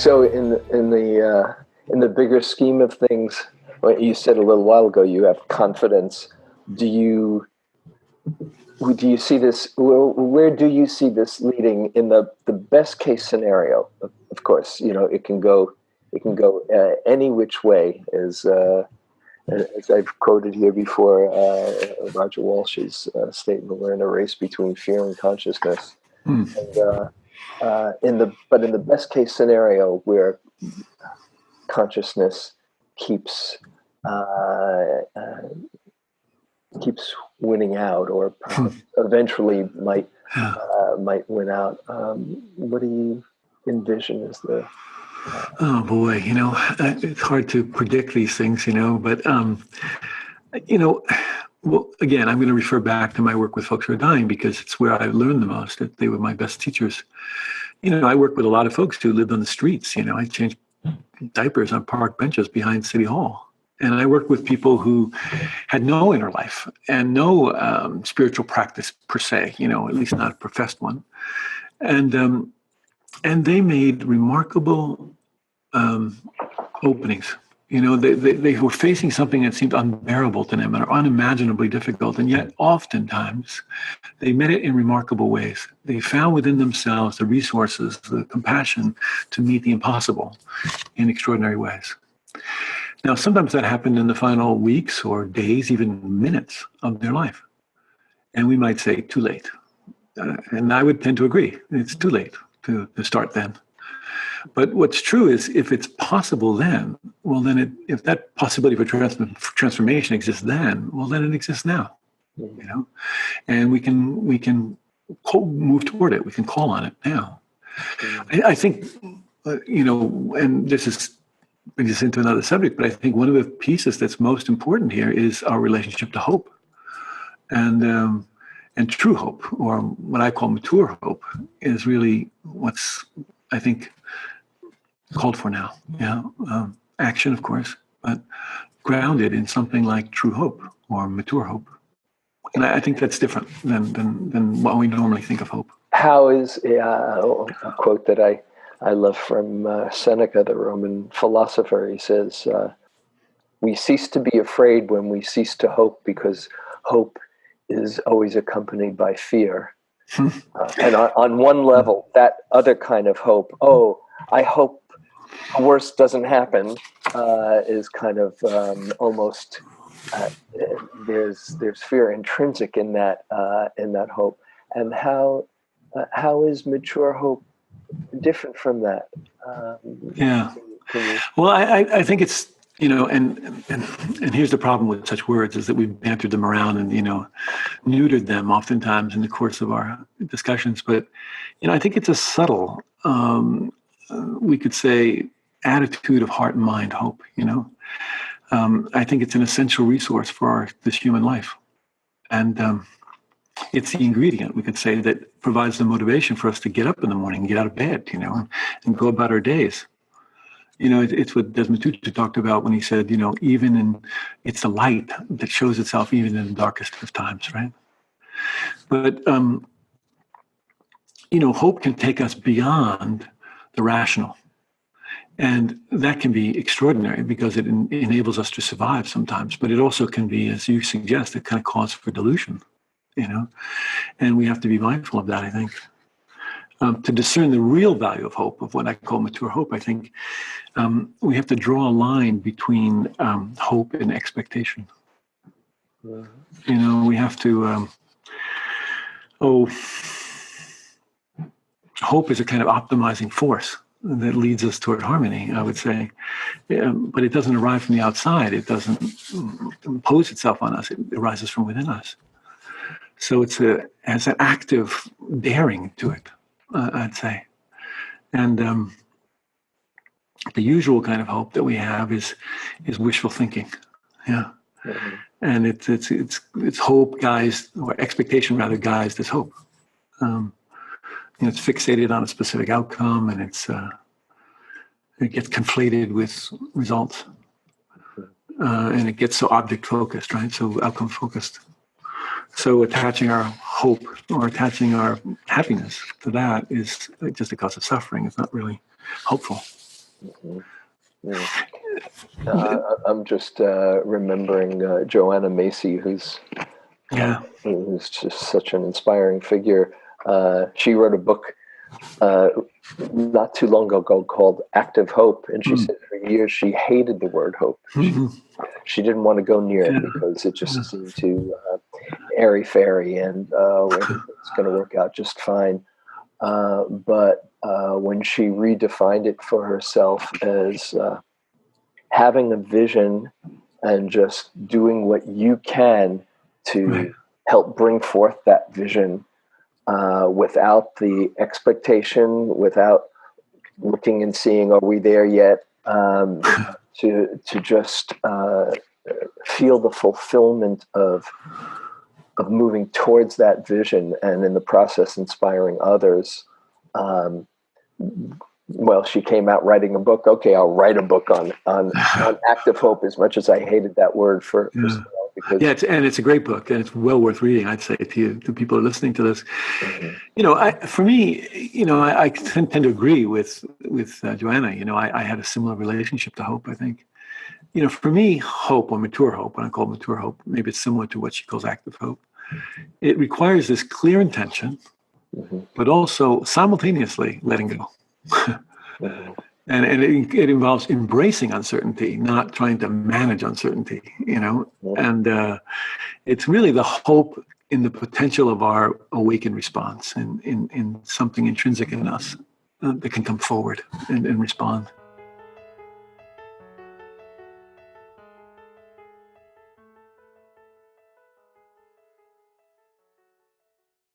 So in the bigger scheme of things, well, you said a little while ago you have confidence. Do you see this? Where do you see this leading in the best case scenario? Of course, it can go any which way. As I've quoted here before, Roger Walsh's statement: "We're in a race between fear and consciousness." Mm. And in the best case scenario, where consciousness keeps winning out, or eventually might win out. What do you envision as the? Oh boy, it's hard to predict these things, but well, again, I'm going to refer back to my work with folks who are dying because it's where I learned the most. That they were my best teachers. I work with a lot of folks who lived on the streets. I changed diapers on park benches behind City Hall. And I worked with people who had no inner life and no spiritual practice per se, at least not a professed one. And they made remarkable openings. They were facing something that seemed unbearable to them or unimaginably difficult. And yet oftentimes they met it in remarkable ways. They found within themselves the resources, the compassion to meet the impossible in extraordinary ways. Now, sometimes that happened in the final weeks or days, even minutes of their life. And we might say, too late. And I would tend to agree. It's too late to start then. But what's true is if it's possible then, well, then if that possibility for transformation exists then, well, then it exists now. And we can move toward it. We can call on it now. I think, and this brings us into another subject, but I think one of the pieces that's most important here is our relationship to hope, and true hope, or what I call mature hope, is really what's, I think, called for now. Action, of course, but grounded in something like true hope or mature hope. And I think that's different than what we normally think of hope. How is a quote that I love from Seneca, the Roman philosopher? He says, "We cease to be afraid when we cease to hope, because hope is always accompanied by fear." And on one level, that other kind of hope, I hope the worst doesn't happen, is kind of almost there's fear intrinsic in that hope. And how is mature hope different from that? Well, I think it's, and here's the problem with such words, is that we've bantered them around and, neutered them oftentimes in the course of our discussions. But, I think it's a subtle, we could say, attitude of heart and mind hope, I think it's an essential resource for this human life. And it's the ingredient, we could say, that provides the motivation for us to get up in the morning, get out of bed, and go about our days. It's what Desmond Tutu talked about when he said, it's the light that shows itself even in the darkest of times, right? But, hope can take us beyond the rational. And that can be extraordinary because it enables us to survive sometimes. But it also can be, as you suggest, a kind of cause for delusion, And we have to be mindful of that, I think. To discern the real value of hope, of what I call mature hope, I think we have to draw a line between hope and expectation. We have to, hope is a kind of optimizing force that leads us toward harmony, I would say. But it doesn't arrive from the outside. It doesn't impose itself on us. It arises from within us. So it has an active daring to it, I'd say. And the usual kind of hope that we have is wishful thinking. Yeah. Mm-hmm. And it's hope guised, or expectation rather, guised as hope. It's fixated on a specific outcome, and it gets conflated with results, and it gets so object focused, right? So outcome focused. So attaching our hope or attaching our happiness to that is just a cause of suffering. It's not really hopeful. Mm. I'm just remembering Joanna Macy, who's just such an inspiring figure. She wrote a book not too long ago called Active Hope, and she said for years she hated the word hope. She didn't want to go near it because it just seemed too airy-fairy, and everything's going to work out just fine. But when she redefined it for herself as having a vision and just doing what you can to help bring forth that vision, without the expectation, without looking and seeing, are we there yet? To just feel the fulfillment of moving towards that vision, and in the process inspiring others. Well, she came out writing a book. Okay, I'll write a book on active hope, as much as I hated that word for because it's a great book, and it's well worth reading. I'd say to people who are listening to this. For me, I tend to agree with Joanna. I had a similar relationship to hope. I think, for me, hope, or mature hope, when I call it mature hope, maybe it's similar to what she calls active hope. It requires this clear intention, but also simultaneously letting go. And it involves embracing uncertainty, not trying to manage uncertainty, and it's really the hope in the potential of our awakened response, in something intrinsic in us that can come forward and respond.